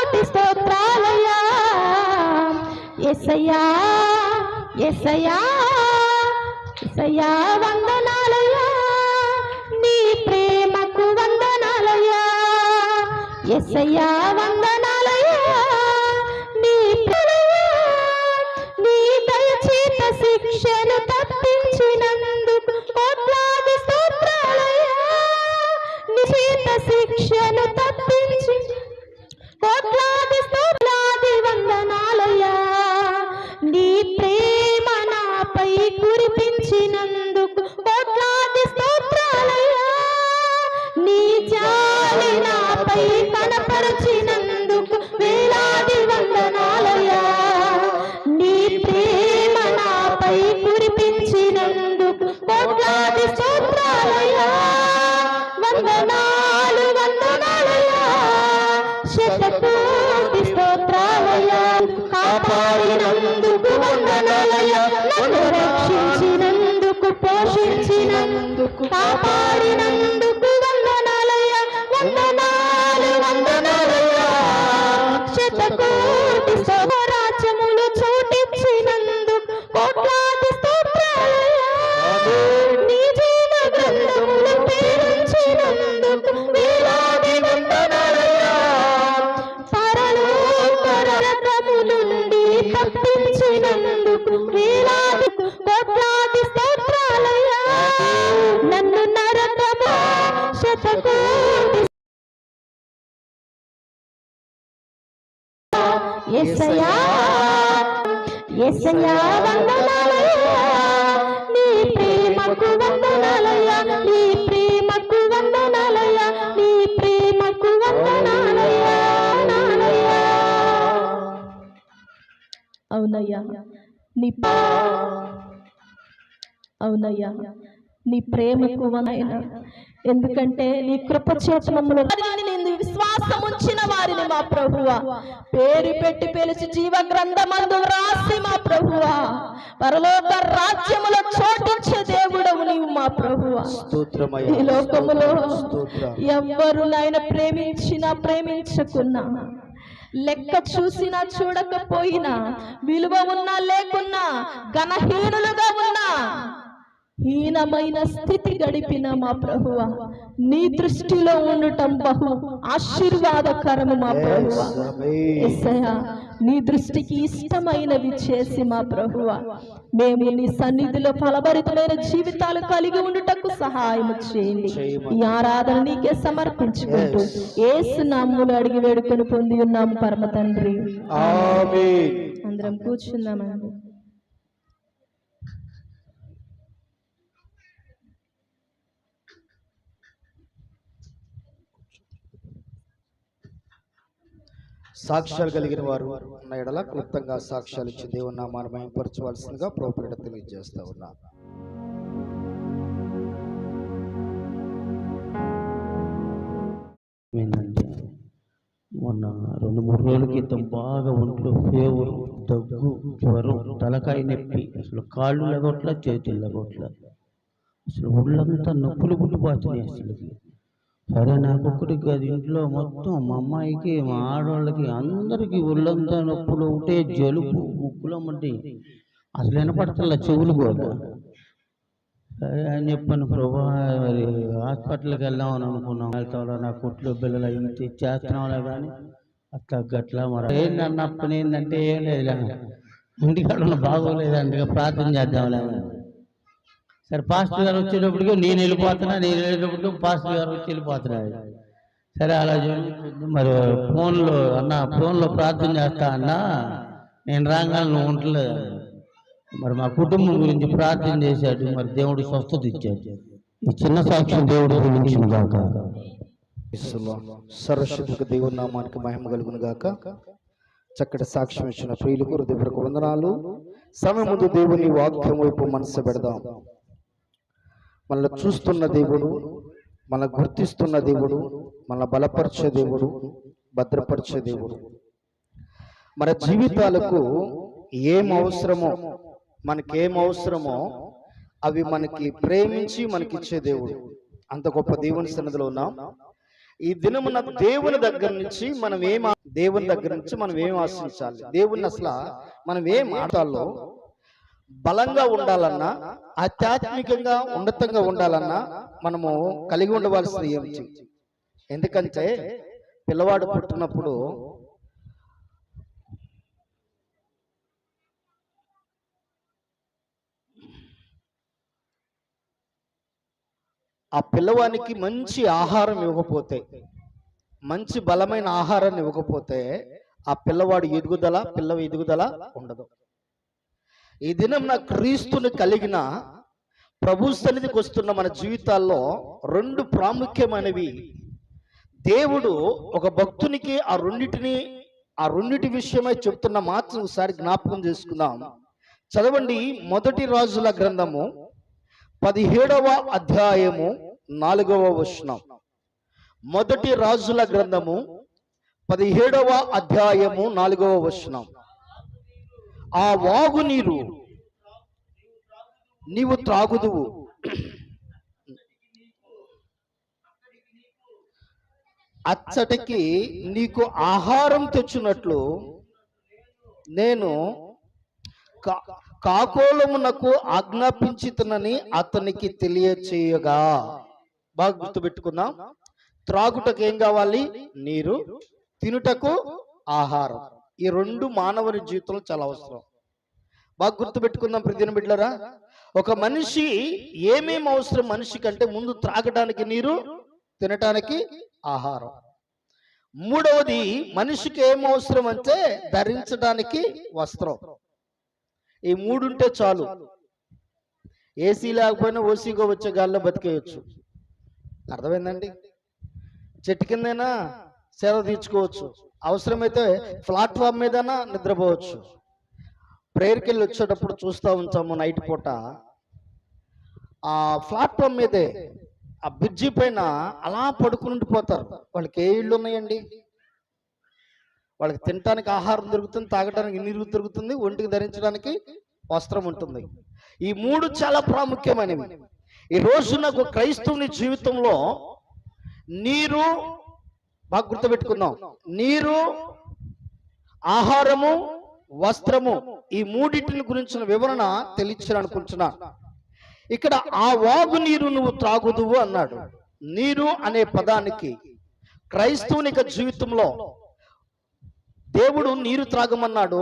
కోటి స్తోత్రాలయ్యా యేసయ్యా యేసయ్యా యేసయ్యా వందనాలయ్యా నీ ప్రేమకు వందనాలయ్యా యేసయ్యా వందనాలయ్యా నీ నీ దయచేత శిక్షను తప్పించినందుకు కోట్లాది స్తోత్రాలయ్యా నీ చేత శిక్షను తప్పించి కోట్లాది స్తోత్రాది వందనాలయ్యా నీ ప్రేమ నాపై కురిపించినందుకు కోట్లాది స్తోత్రాలయ్యా నీ జాలి నాపై కనపరిచినందుకు వేలాది వందనాలయ్యా నీ ప్రేమ నాపై కురిపించినందుకు కోట్లాది స్తోత్రాలయ్యా వందనాలు వందనాలయ్యా శతకోటి స్తోత్రాలయ్యా కాపాడినందుకు వందనాలయ్యా నన్ను రక్షించినందుకు పోషించినందుకు కాపాడినందుకు వందనాలయ్యా వందనాలు వందనాలయ్యా శతకోటి స్వరాజ్యములు చోటించినందుకు కోట్లాది స్తోత్రాలయ్యా నీ జీవ గ్రంథములు పేరించినందుకు వేలాది వందనాలయ్యా పరలోక నరకము నుండి తప్పించినందుకు వేలాది కోట్లాది స్తోత్రాలయ్యా నన్ను నరకము శతకోటి యేసయ్యా యేసయ్యా వందనాలయ్యా నీ ప్రేమకు వందనాలయ్యా నీ ప్రేమకు వందనాలయ్యా నీ ప్రేమకు వందనాలయ్యా అవునయ్యా నీ అవునయ్యా నీ ప్రేమకు వందనాలయ్యా ఎందుకంటే నీ కృప చేతనములో నేను విశ్వాసం ఉంచిన వారిని మా ప్రభువా పేరు పెట్టి పిలిచి జీవ గ్రంథమందు రాసి మా ప్రభువా పరలోక రాజ్యములో చోటించే దేవుడవు నీవు మా ప్రభువా ఈ లోకములో ఎవ్వరు నాయన ప్రేమించినా ప్రేమించకున్నా లెక్క చూసినా చూడకపోయినా విలువ ఉన్నా లేకున్నా ఘనహీనులుగా ఉన్నా హీనమైన స్థితి గడిపిన మా ప్రభువా నీ దృష్టిలో ఉండటం బహు ఆశీర్వాదకరము మా ప్రభువా యేసయ్యా నీ దృష్టికి ఇష్టమైనవి చేసి మా ప్రభువా మేము నీ సన్నిధిలో ఫలభరితమైన జీవితాలు కలిగి ఉండుటకు సహాయం చేయండి ఈ ఆరాధన నీకే సమర్పించుకుంటూ యేసు నామములో అడిగి వేడుకొని పొంది ఉన్నాము పరమ తండ్రి ఆమేన్. అందరం కూర్చున్నామండి. సాక్ష్యాలు కలిగిన వారు ఉన్న ఎడల క్లుప్తంగా సాక్ష్యాలు ఇచ్చి దేవుని నామాన్ని మహిమపరచవలసిందిగా ప్రోపరేట తెలియజేస్తా ఉన్నా. ఏంటంటే మొన్న 2-3 రోజుల క్రితం బాగా ఒంట్లో ఫీవర్, దగ్గు, జ్వరం, తలకాయ నొప్పి, అసలు కాళ్ళు లగొట్ల చేతులు లగొట్ల, అసలు ఒళ్ళంతా నొప్పులు పుట్టిపోతున్నాయి అసలు. సరే నాకొక్కడికి కాదు, ఇంట్లో మొత్తం మా అమ్మాయికి మా ఆడవాళ్ళకి అందరికీ ఒళ్ళంతా నొప్పులు, ఒకటే జలుబు, ముక్కులో మట్టి అసలు వినపడతల్లా చెవులు కూడా. సరే అని చెప్పాను, ప్రభా మరి హాస్పిటల్కి వెళ్దామని అనుకున్నాం. వెళ్తాం నా కొట్లో బిల్లలు అవి చేస్తున్నాంలే కానీ అట్లా గట్లా మరి ఏంటన్నప్పుడు ఏంటంటే ఏం లేదు, ఇంటికాడ బాగోలేదంటే ప్రార్థన చేద్దాంలే. సరే పాస్టర్ గారు వచ్చేటప్పటికి నేను వెళ్ళేటప్పటికి పాస్టర్ గారు వచ్చి వెళ్ళిపోతున్నాడు. సరే అలా జరుగుతుంది. మరి ఫోన్లో ప్రార్థన చేస్తా అన్నా, నేను రాగానే నువ్వు ఉండలేదు. మరి మా కుటుంబం గురించి ప్రార్థన చేశాడు, మరి దేవుడు స్వస్థత ఇచ్చాడు. ఈ చిన్న సాక్ష్యం దేవుడు గురించిన గాక. సర్వశక్తికి దేవుని నామానికి మహిమ కలుగును గాక. చక్కటి సాక్ష్యం ఇచ్చిన ప్రియులకు హృదయపూర్వక వందనాలు. సమయం ముందు దేవుని వాక్యం వైపు మనసు పెడదాం. మనల్ని చూస్తున్న దేవుడు, మనల్ని గుర్తిస్తున్న దేవుడు, మనల్ని బలపరిచే దేవుడు, భద్రపరిచే దేవుడు. మన జీవితాలకు ఏం అవసరమో, మనకేం అవసరమో అవి మనకి ప్రేమించి మనకిచ్చే దేవుడు. అంత గొప్ప దేవుని సన్నిధిలో ఉన్నాం. ఈ దినమున దేవుని దగ్గర నుంచి మనం దేవుని దగ్గర నుంచి మనం ఏం ఆశించాలి? దేవుణ్ణి అసలు మనం ఏం ఆడాలో, బలంగా ఉండాలన్నా, ఆధ్యాత్మికంగా ఉన్నతంగా ఉండాలన్నా మనము కలిగి ఉండవలసింది ఏమిటి? ఎందుకంటే పిల్లవాడు పుట్టినప్పుడు ఆ పిల్లవానికి మంచి ఆహారం ఇవ్వకపోతే, మంచి బలమైన ఆహారాన్ని ఇవ్వకపోతే ఆ పిల్లవాడు ఎదుగుదల ఉండదు. ఈ దినం నా క్రీస్తుని కలిగిన ప్రభు సన్నిధికి వస్తున్న మన జీవితాల్లో రెండు ప్రాముఖ్యమైనవి దేవుడు ఒక భక్తునికి ఆ రెండిటి విషయమై చెప్తున్న మాత్రం ఒకసారి జ్ఞాపకం చేసుకుందాం. చదవండి, మొదటి రాజుల గ్రంథము 17వ అధ్యాయము 4వ వచనం. మొదటి రాజుల గ్రంథము 17వ అధ్యాయము 4వ వచనం. ఆ వాగు నీరు నీవు త్రాగుదువు, అచ్చటికి నీకు ఆహారం తెచ్చినట్లు నేను కాకోలమునకు ఆజ్ఞాపించుతునని అతనికి తెలియచేయగా. బాగా గుర్తుపెట్టుకుందాం. త్రాగుటకు ఏం కావాలి? నీరు. తినుటకు ఆహారం. ఈ రెండు మానవుని జీవితంలో చాలా అవసరం. బాగా గుర్తుపెట్టుకుందాం ప్రియమైన బిడ్డలారా. ఒక మనిషి ఏమేమి అవసరం మనిషి కంటే ముందు? త్రాగడానికి నీరు, తినటానికి ఆహారం. మూడవది మనిషికి ఏం అవసరం అంటే ధరించడానికి వస్త్రం. ఈ మూడుంటే చాలు. ఏసీ లేకపోయినా ఓసీగా వచ్చే గాల్లో బతికేయచ్చు. అర్థమైందండి? చెట్టు కిందైనా సేవ తీర్చుకోవచ్చు, అవసరమైతే ప్లాట్ఫామ్ మీదైనా నిద్రపోవచ్చు. ప్రేయర్కి వెళ్ళి వచ్చేటప్పుడు చూస్తూ ఉంటాము, నైట్ పూట ఆ ప్లాట్ఫామ్ మీదే ఆ బ్రిడ్జి పైన అలా పడుకుని ఉండిపోతారు. వాళ్ళకి ఏ ఇళ్ళు ఉన్నాయండి? వాళ్ళకి తినడానికి ఆహారం దొరుకుతుంది, తాగడానికి నీరు దొరుకుతుంది, ఒంటికి ధరించడానికి వస్త్రం ఉంటుంది. ఈ మూడు చాలా ప్రాముఖ్యమైనవి. ఈ రోజు నాకు క్రైస్తవుని జీవితంలో నీరు, బాగా గుర్తుపెట్టుకుందాం, నీరు, ఆహారము, వస్త్రము, ఈ మూడింటిని గురించిన వివరణ తెలియచాలనుకుంటున్నా. ఇక్కడ ఆ వాగు నీరు నువ్వు త్రాగుదువు అన్నాడు. నీరు అనే పదానికి క్రైస్తవునిక జీవితంలో దేవుడు నీరు త్రాగమన్నాడు.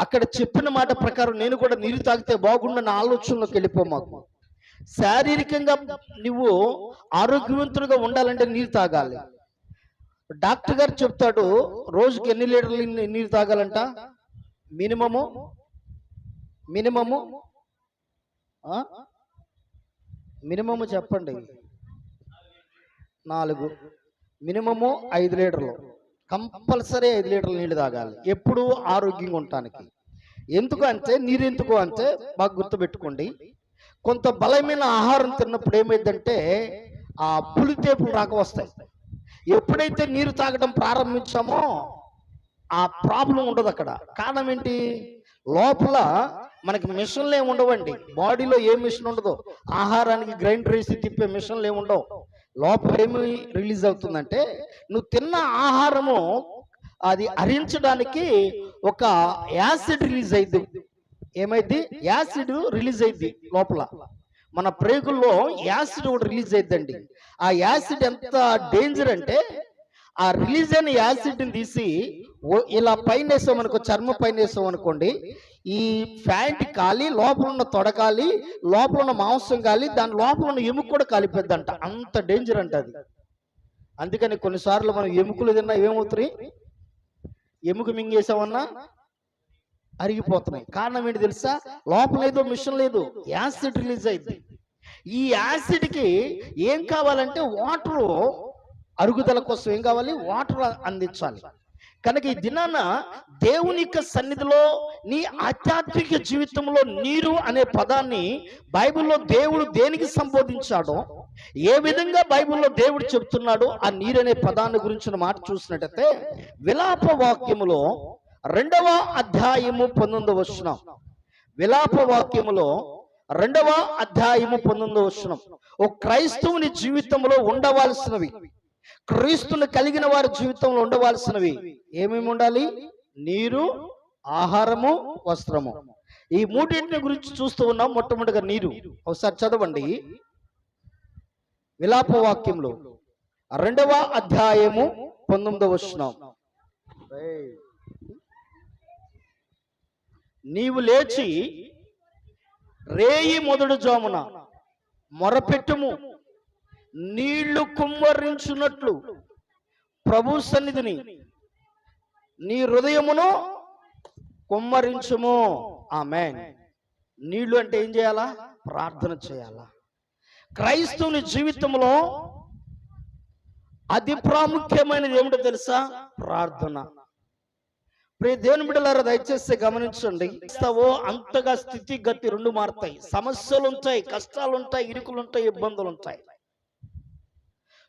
అక్కడ చెప్పిన మాట ప్రకారం నేను కూడా నీరు తాగితే బాగుండన్న ఆలోచనలోకి వెళ్ళిపోమాకు. శారీరకంగా నువ్వు ఆరోగ్యవంతుడిగా ఉండాలంటే నీరు తాగాలి. డాక్టర్ గారు చెప్తాడు రోజుకి ఎన్ని లీటర్లు నీరు తాగాలంట? మినిమము చెప్పండి. 4, మినిమము 5 లీటర్లు, కంపల్సరీ 5 లీటర్ల నీళ్ళు తాగాలి ఎప్పుడు ఆరోగ్యంగా ఉండటానికి. ఎందుకు అంటే, నీరు ఎందుకు అంటే బాగా గుర్తుపెట్టుకోండి, కొంత బలమైన ఆహారం తిన్నప్పుడు ఏమైందంటే ఆ పులితేపులు రాక వస్తాయి. ఎప్పుడైతే నీరు తాగడం ప్రారంభించామో ఆ ప్రాబ్లం ఉండదు అక్కడ. కారణం ఏంటి? లోపల మనకి మిషన్లు ఏమి ఉండవండి. బాడీలో ఏ మిషన్ ఉండదు. ఆహారానికి గ్రైండర్ వేసి తిప్పే మిషన్లు ఏమి ఉండవు. లోపల ఏమి రిలీజ్ అవుతుందంటే, నువ్వు తిన్న ఆహారము అది అరించడానికి ఒక యాసిడ్ రిలీజ్ అయింది. ఏమైంది? యాసిడ్ రిలీజ్ అయింది లోపల. మన ప్రేగుల్లో యాసిడ్ ఒకటి రిలీజ్ అయిందండి. ఆ యాసిడ్ ఎంత డేంజర్ అంటే, ఆ రిలీజ్ అయిన యాసిడ్ని తీసి ఇలా పైన వేసామనుకో, చర్మం పైన వేసామనుకోండి, ఈ ఫ్యాంట్ కాలి, లోపల ఉన్న తొడకాలి, లోపల ఉన్న మాంసం కాలి, దాని లోపల ఉన్న ఎముక కూడా కాలిపోద్దంట. అంత డేంజర్ అంట అది. అందుకని కొన్నిసార్లు మనం ఎముకలు తిన్నా ఏమవుతాయి? ఎముక మింగేసామన్నా అరిగిపోతున్నాయి. కారణం ఏంటి తెలుసా? లోపల ఏదో మిషన్ లేదు, యాసిడ్ రిలీజ్ అయింది. ఈ యాసిడ్కి ఏం కావాలంటే వాటర్, అరుగుదల కోసం ఏం కావాలి? వాటర్ అందించాలి. కనుక ఈ దినాన దేవుని యొక్క సన్నిధిలో నీ ఆధ్యాత్మిక జీవితంలో నీరు అనే పదాన్ని బైబిల్లో దేవుడు దేనికి సంబోధించాడో, ఏ విధంగా బైబిల్లో దేవుడు చెప్తున్నాడో ఆ నీరు అనే పదాన్ని గురించిన మాట చూసినట్టయితే, విలాప వాక్యములో 2వ అధ్యాయము 19వ వచనం. విలాప వాక్యములో 2వ అధ్యాయము 19వ వచనం. ఓ క్రైస్తవుని జీవితంలో ఉండవలసినవి క్రీస్తుని కలిగిన వారి జీవితంలో ఉండవలసినవి ఏమేమి ఉండాలి? నీరు, ఆహారము, వస్త్రము. ఈ మూడింటిని గురించి చూస్తూ ఉన్నాం. మొట్టమొదటిగా నీరు. ఒకసారి చదవండి విలాప వాక్యంలో 2వ అధ్యాయము 19వ వచనం. నీవు లేచి రేయి మొదటి జామున మొరపెట్టుము, నీళ్లు కుమ్మరించున్నట్లు ప్రభు సన్నిధిని నీ హృదయమును కుమ్మరించుము. ఆమేన్. నీళ్లు అంటే ఏం చేయాలా? ప్రార్థన చేయాలా. క్రైస్తవుని జీవితంలో అతి ప్రాముఖ్యమైనది ఏమిటో తెలుసా? ప్రార్థన. ప్రియ దేవుని బిడ్డలారా, దయచేసి గమనించండి. అంతగా స్థితిగతి రెండు మారుతాయి. సమస్యలు ఉంటాయి, కష్టాలు ఉంటాయి, ఇరుకులు ఉంటాయి, ఇబ్బందులు ఉంటాయి,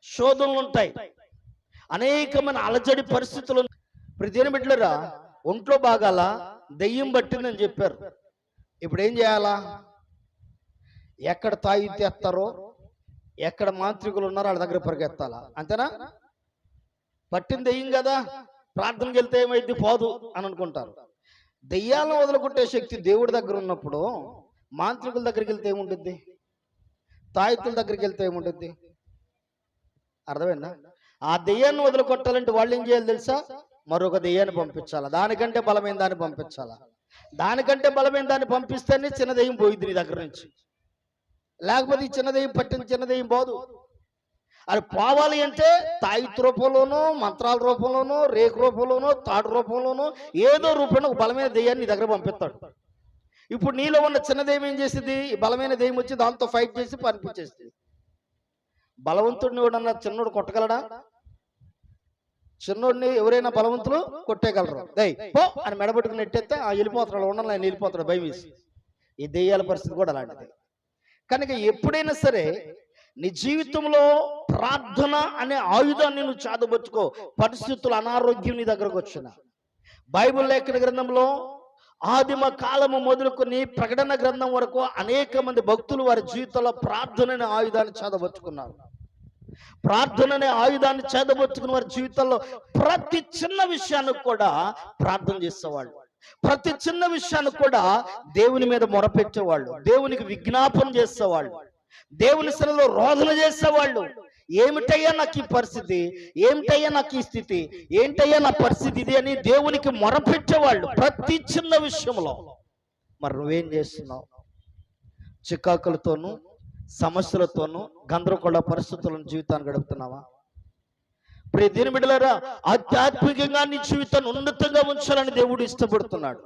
శోధనలు ఉంటాయి, అనేకమైన అలజడి పరిస్థితులు. ప్రియ దేవుని బిడ్డలారా, ఒంట్లో బాగాల దెయ్యం పట్టిందని చెప్పారు. ఇప్పుడు ఏం చేయాలా? ఎక్కడ తాయి తెస్తారో, ఎక్కడ మాంత్రికులు ఉన్నారో వాళ్ళ దగ్గర పరిగెత్తాలా. అంతేనా? పట్టింది దెయ్యం కదా, ప్రార్థనకి వెళ్తే ఏమైంది, పోదు అని అనుకుంటారు. దెయ్యాలను వదులుకుంటే శక్తి దేవుడి దగ్గర ఉన్నప్పుడు మాంత్రికుల దగ్గరికి వెళ్తే ఏముంటుంది? తాయితుల దగ్గరికి వెళ్తే ఏముంటుంది? అర్థమైందా? ఆ దెయ్యాన్ని వదులుకొట్టాలంటే వాళ్ళు ఏం చేయాలి తెలుసా? మరొక దెయ్యాన్ని పంపించాలా, దానికంటే బలమైన దాన్ని పంపించాలా. దానికంటే బలమైన దాన్ని పంపిస్తేనే చిన్న దెయ్యం పోయిద్ది నీ దగ్గర నుంచి. లేకపోతే ఈ చిన్న దెయ్యం పట్టిన చిన్న దెయ్యం పోదు. అది పోవాలి అంటే తాయిత్ రూపంలోనో, మంత్రాల రూపంలోనో, రేకు రూపంలోనో, తాడు రూపంలోనో, ఏదో రూపంలో ఒక బలమైన దెయ్యాన్ని నీ దగ్గర పంపిస్తాడు. ఇప్పుడు నీలో ఉన్న చిన్న దెయ్యం ఏం చేసింది? ఈ బలమైన దెయ్యం వచ్చి దాంతో ఫైట్ చేసి పంపించేస్తుంది. బలవంతుడిని ఎవడన్నా చిన్నోడు కొట్టగలడా? చిన్నోడిని ఎవరైనా బలవంతులు కొట్టేయగలరు. పో అని మెడబెట్టుకుని నెట్టేస్తే వెళ్ళిపోతున్నాడు, ఉండాలి ఆయన వెళ్ళిపోతున్నాడు భయం వేసి. ఈ దెయ్యాల పరిస్థితి కూడా అలాంటిది. కనుక ఎప్పుడైనా సరే నీ జీవితంలో ప్రార్థన అనే ఆయుధాన్ని నువ్వు చాదబట్టుకో. పరిస్థితులు, అనారోగ్యం నీ దగ్గరకు వచ్చిన, బైబిల్ లేఖన గ్రంథంలో ఆదిమ కాలము మొదలుకొని ప్రకటన గ్రంథం వరకు అనేక మంది భక్తులు వారి జీవితంలో ప్రార్థన అనే ఆయుధాన్ని చాదబట్టుకున్నారు. ప్రార్థన అనే ఆయుధాన్ని చేదబట్టుకుని వారి జీవితంలో ప్రతి చిన్న విషయానికి కూడా ప్రార్థన చేసేవాళ్ళు. ప్రతి చిన్న విషయానికి కూడా దేవుని మీద మొరపెట్టేవాళ్ళు, దేవునికి విజ్ఞాపన చేసేవాళ్ళు, దేవుని సన్నిధిలో రోదన చేసేవాళ్ళు. ఏమిటయ్యా నాకు ఈ పరిస్థితి, ఏమిటయ్యా నాకు ఈ స్థితి, ఏంటయ్యా నా పరిస్థితి ఇది అని దేవునికి మొరపెట్టేవాళ్ళు ప్రతి చిన్న విషయంలో. మరి నువ్వేం చేస్తున్నావు? చికాకులతోనూ, సమస్యలతోనూ, గందరగోళ పరిస్థితులను జీవితాన్ని గడుపుతున్నావా? ప్రియ దేవుని బిడ్డలారా, ఆధ్యాత్మికంగా నీ జీవితాన్ని ఉన్నతంగా ఉంచాలని దేవుడు ఇష్టపడుతున్నాడు,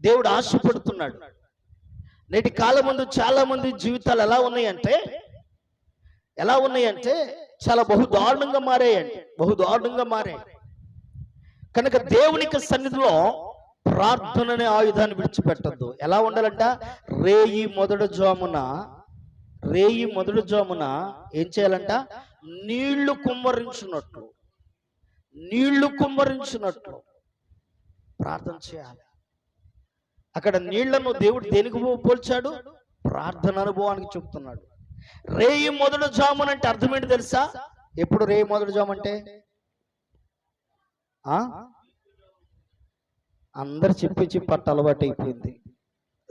దేవుడు ఆశపడుతున్నాడు. నేటి కాలం ముందు చాలా మంది జీవితాలు ఎలా ఉన్నాయంటే చాలా బహుదారుణంగా మారాయి. కనుక దేవునికి సన్నిధిలో ప్రార్థన అనే ఆయుధాన్ని విడిచిపెట్టద్దు. ఎలా ఉండాలంట? రేయి మొదటి జామున ఏం చేయాలంట? నీళ్లు కుమ్మరించినట్లు ప్రార్థన చేయాలి. అక్కడ నీళ్లను దేవుడు దేనికి పోల్చాడు? ప్రార్థన అనుభవానికి చెప్తున్నాడు. రేయి మొదటి జామున అంటే అర్థం ఏంటి తెలుసా? ఎప్పుడు రేయి మొదటి జాము అంటే అందరు చెప్పి పట్ట అలవాటు అయిపోయింది.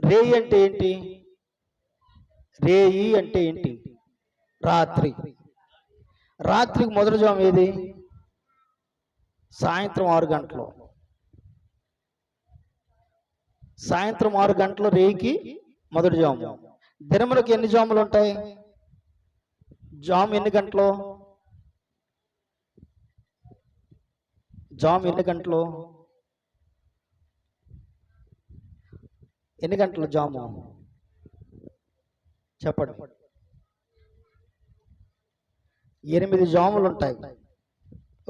రేయి అంటే ఏంటి? రేయి అంటే ఏంటి? రాత్రికి మొదటి జాము ఏది? సాయంత్రం 6 గంటలు. సాయంత్రం 6 గంటలు రేయికి మొదటి జాము. దినములకు ఎన్ని జాములు ఉంటాయి? జాము ఎన్ని గంటలు? ఎన్ని గంటలు జాము చెప్పండి. 8 జాములు ఉంటాయి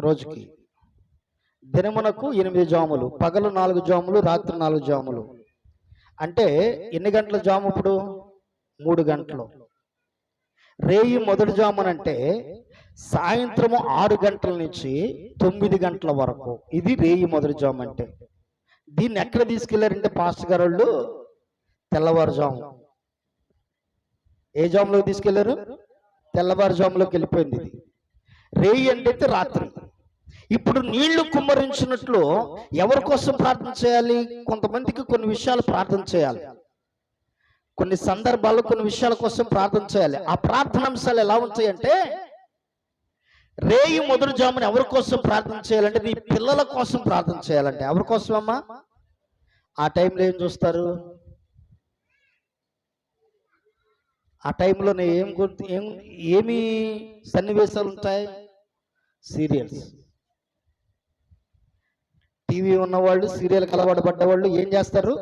రోజుకి. దినమునకు 8 జాములు, పగలు 4 జాములు, రాత్రి 4 జాములు. అంటే ఎన్ని గంటల జాము? ఇప్పుడు 3 గంటలు. రేయి మొదటి జామునంటే సాయంత్రము 6 గంటల నుంచి 9 గంటల వరకు. ఇది రేయి మొదటి జాము అంటే. దీన్ని ఎక్కడ తీసుకెళ్లారంటే పాస్టర్ గారు వాళ్ళు తెల్లవారుజాము. ఏ జాములోకి తీసుకెళ్లారు? తెల్లవారుజాములోకి వెళ్ళిపోయింది ఇది. రేయి అంటే రాత్రి. ఇప్పుడు నీళ్లు కుమ్మరించినట్లు ఎవరి కోసం ప్రార్థన చేయాలి? కొంతమందికి కొన్ని విషయాలు ప్రార్థన చేయాలి, కొన్ని సందర్భాల్లో కొన్ని విషయాల కోసం ప్రార్థన చేయాలి. ఆ ప్రార్థన అంశాలు ఎలా ఉంటాయంటే, రేయి మొదటి జామున ఎవరి కోసం ప్రార్థన చేయాలంటే నీ పిల్లల కోసం ప్రార్థన చేయాలంటే. ఎవరి కోసం అమ్మా? ఆ టైంలో ఏం చూస్తారు? ఆ టైంలో ఏమి సన్నివేశాలు ఉంటాయి? సీరియల్స్. టీవీ ఉన్నవాళ్ళు, సీరియల్ అలవాటు పడ్డవాళ్ళు ఏం చేస్తారు?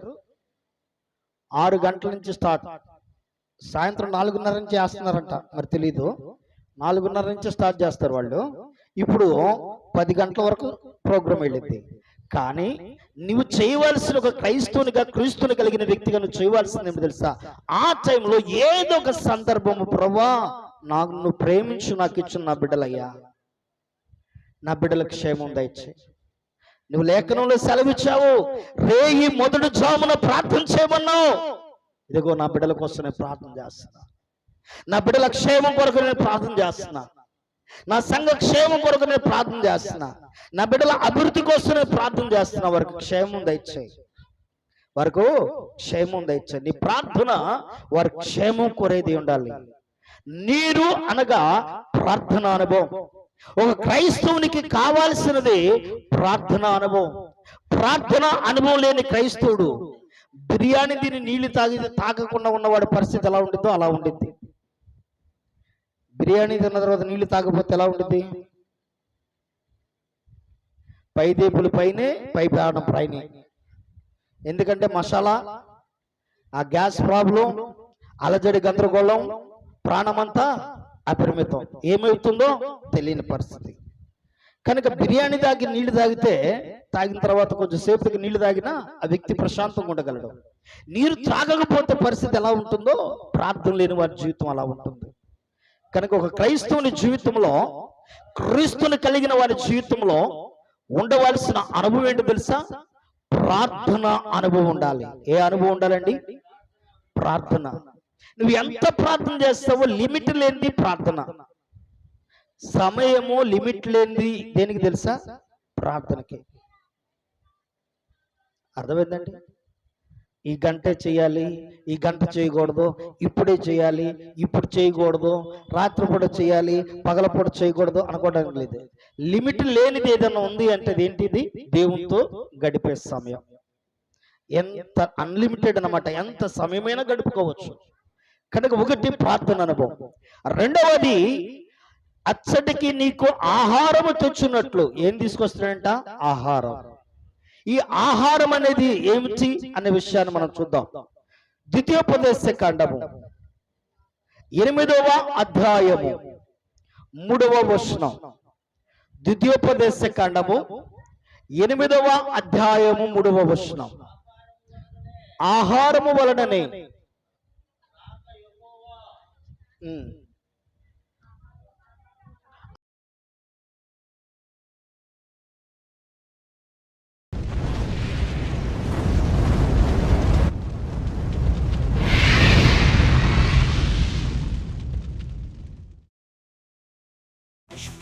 6 గంటల నుంచి స్టార్ట్, సాయంత్రం 4:30 నుంచి చేస్తున్నారంట, మరి తెలీదు. 4:30 నుంచి స్టార్ట్ చేస్తారు వాళ్ళు. ఇప్పుడు 10 గంటల వరకు ప్రోగ్రాం వెళ్ళింది. కానీ నువ్వు చేయవలసిన, ఒక క్రైస్తవునిగా, క్రీస్తుని కలిగిన వ్యక్తిగా నువ్వు చేయవలసింది ఏమి తెలుసా? ఆ టైంలో ఏదో ఒక సందర్భము, ప్రభువా నాకు నువ్వు ప్రేమించు, నాకు ఇచ్చిన నా బిడ్డలయ్యా, నా బిడ్డలకు క్షేమం దయచేయి. నువ్వు లేఖనంలో సెలవిచ్చావు, రేయి మొదటి జామున ప్రార్థన చేయమన్నావు. ఇదిగో నా బిడ్డల కోసం నేను ప్రార్థన చేస్తున్నా, నా బిడ్డల క్షేమం కొరకు నేను ప్రార్థన చేస్తున్నా, నా సంఘ క్షేమం కొరకు నేను ప్రార్థన చేస్తున్నా, నా బిడ్డల అభివృద్ధి కోసం నేను ప్రార్థన చేస్తున్నా. వారికి క్షేమం దయచేయి, వారికి క్షేమం దయచేయి. నీ ప్రార్థన వారి క్షేమం కోరేది ఉండాలి. నీరు అనగా ప్రార్థన అనుభవం. ఒక క్రైస్తవునికి కావాల్సినది ప్రార్థన అనుభవం. ప్రార్థన అనుభవం లేని క్రైస్తవుడు బిర్యానీ తిని నీళ్లు తాగకుండా ఉన్నవాడి పరిస్థితి ఎలా ఉంటుందో అలా ఉండిద్ది. బిర్యానీ తిన్న తర్వాత నీళ్లు తాగకపోతే ఎలా ఉంటుంది? పైదేపులు పైనే, పై ప్రాణం పైనే. ఎందుకంటే మసాలా, ఆ గ్యాస్ ప్రాబ్లం, అలజడి, గందరగోళం, ప్రాణమంతా అపరిమితం. ఏమవుతుందో తెలియని పరిస్థితి. కనుక బిర్యానీ తాగి నీళ్లు తాగిన తర్వాత కొంచెం సేపటికి నీళ్లు తాగినా ఆ వ్యక్తి ప్రశాంతంగా ఉండగలడు. నీరు తాగకపోతే పరిస్థితి ఎలా ఉంటుందో ప్రార్థన లేని వారి జీవితం అలా ఉంటుంది. కనుక ఒక క్రైస్తవుని జీవితంలో, క్రీస్తుని కలిగిన వారి జీవితంలో ఉండవలసిన అనుభవం ఏంటో తెలుసా? ప్రార్థన అనుభవం ఉండాలి. ఏ అనుభవం ఉండాలండి? ప్రార్థన. నువ్వు ఎంత ప్రార్థన చేస్తావో లిమిట్ లేనిది ప్రార్థన. సమయము లిమిట్ లేనిది దేనికి తెలుసా? ప్రార్థనకి. అర్థమైందండి? ఈ గంటే చేయాలి, ఈ గంట చేయకూడదు, ఇప్పుడే చేయాలి, ఇప్పుడు చేయకూడదు, రాత్రిపూట చేయాలి, పగలపూట చేయకూడదు అనుకోవడానికి లేదు. లిమిట్ లేనిది ఏదైనా ఉంది అంటే ఏంటిది? దేవునితో గడిపే సమయం. ఎంత అన్లిమిటెడ్ అన్నమాట, ఎంత సమయమైనా గడుపుకోవచ్చు. కనుక ఒకటి ప్రార్థన అనుభవం. రెండవది, అచ్చటికి నీకు ఆహారము తెచ్చున్నట్లు. ఏం తీసుకొస్తాడంట? ఆహారం. ఈ ఆహారం అనేది ఏమిటి అనే విషయాన్ని మనం చూద్దాం. ద్వితీయోపదేశ కాండము 8వ అధ్యాయము 3వ వచనం. ద్వితీయోపదేశ కాండము 8వ అధ్యాయము 3వ వచనం. ఆహారము వలననే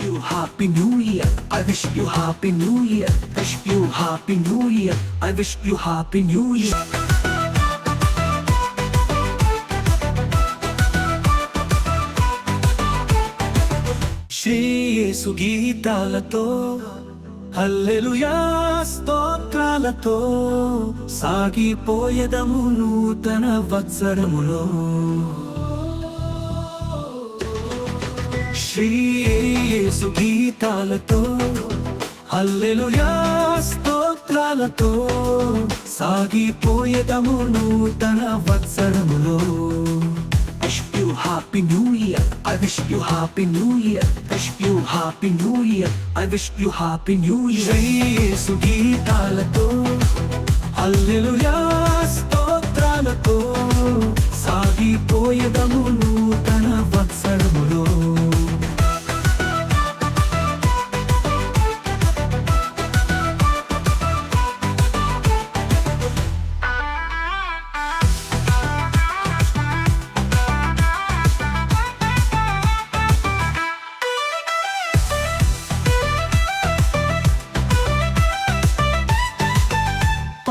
you Happy New Year. I wish you Happy New Year. Wish you Happy New Year. I wish you Happy New Year. Shri యేసు గీతాలతో, హల్లెలూయా స్తోత్రాలతో సాగిపోయేదము నూతన వత్సరములో. శ్రీ యేసు గీతాలతో, హల్లెలూయా స్తోత్రాలతో సాగిపోయేదము నూతన వత్సరములో. Wish you Happy New Year. I wish you Happy New Year. Wish you Happy New Year. I wish you Happy New Year. Shri యేసు గీతాలతో, హల్లెలూయా స్తోత్రాలతో సాగిపోయేదము నూతన వత్సరములో.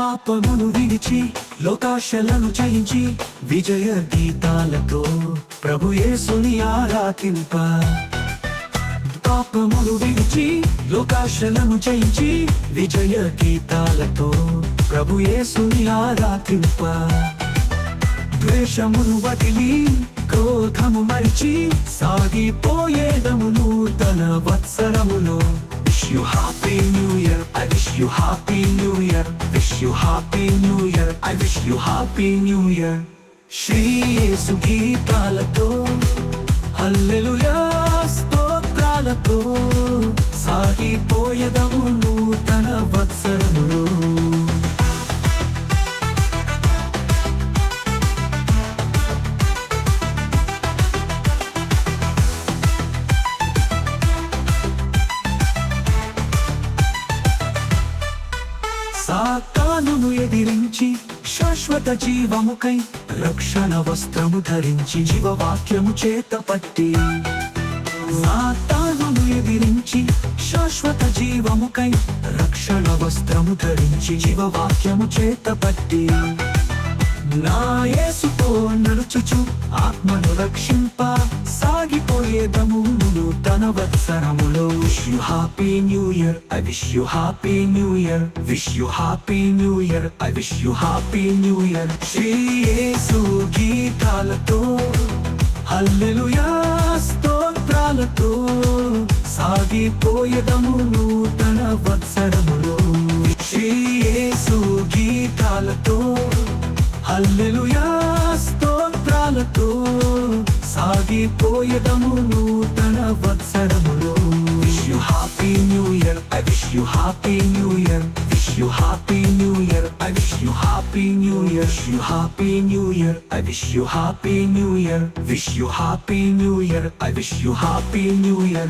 పాపమును విడిచి లోకాశలను జయించి విజయ గీతాలతో ప్రభు యేసుని ఆరాధింప. పాపమును విడిచి లోకాశలను జయించి విజయ గీతాలతో ప్రభు యేసుని ఆరాధింప. ద్వేషమును వదిలి క్రోధము మరిచి సాగిపోయేదము నూతన వత్సరములో. Wish you happy new year, I wish you happy new year. Wish you happy new year, I wish you happy new year. Shri యేసు గీతాలతో హల్లెలూయా స్తోత్రాలతో సాగిపోయేదము నూతన వత్సరములో. సాతానును ఎదిరించి శాశ్వత జీవముకై రక్షణ వస్త్రము ధరించి జీవవాక్యము చేత పట్టి. సాతానును ఎదిరించి శాశ్వత జీవముకై రక్షణ వస్త్రము ధరించి జీవవాక్యము చేత పట్టి. నా యేసుతో నడుచుచు ఆత్మను రక్షింప సాగిపోయేదము నూతన వత్సరములో. Wish you happy new year, I wish you happy new year. Wish you happy new year, I wish you happy new year. Shri యేసు గీతాలతో హల్లెలూయా స్తోత్రాలతో సాగిపోయేదము నూతన వత్సరములో. శ్రీ యేసు గీతాలతో హల్లెలూయా స్తోత్రాలతో సాగిపోయేదము నూతన వత్సరములో. Wish you happy new year, I wish you happy new year. Wish you happy new year, I wish you happy new year. Wish you happy new year, I wish you happy new year. Wish you happy new year, I wish you happy new year.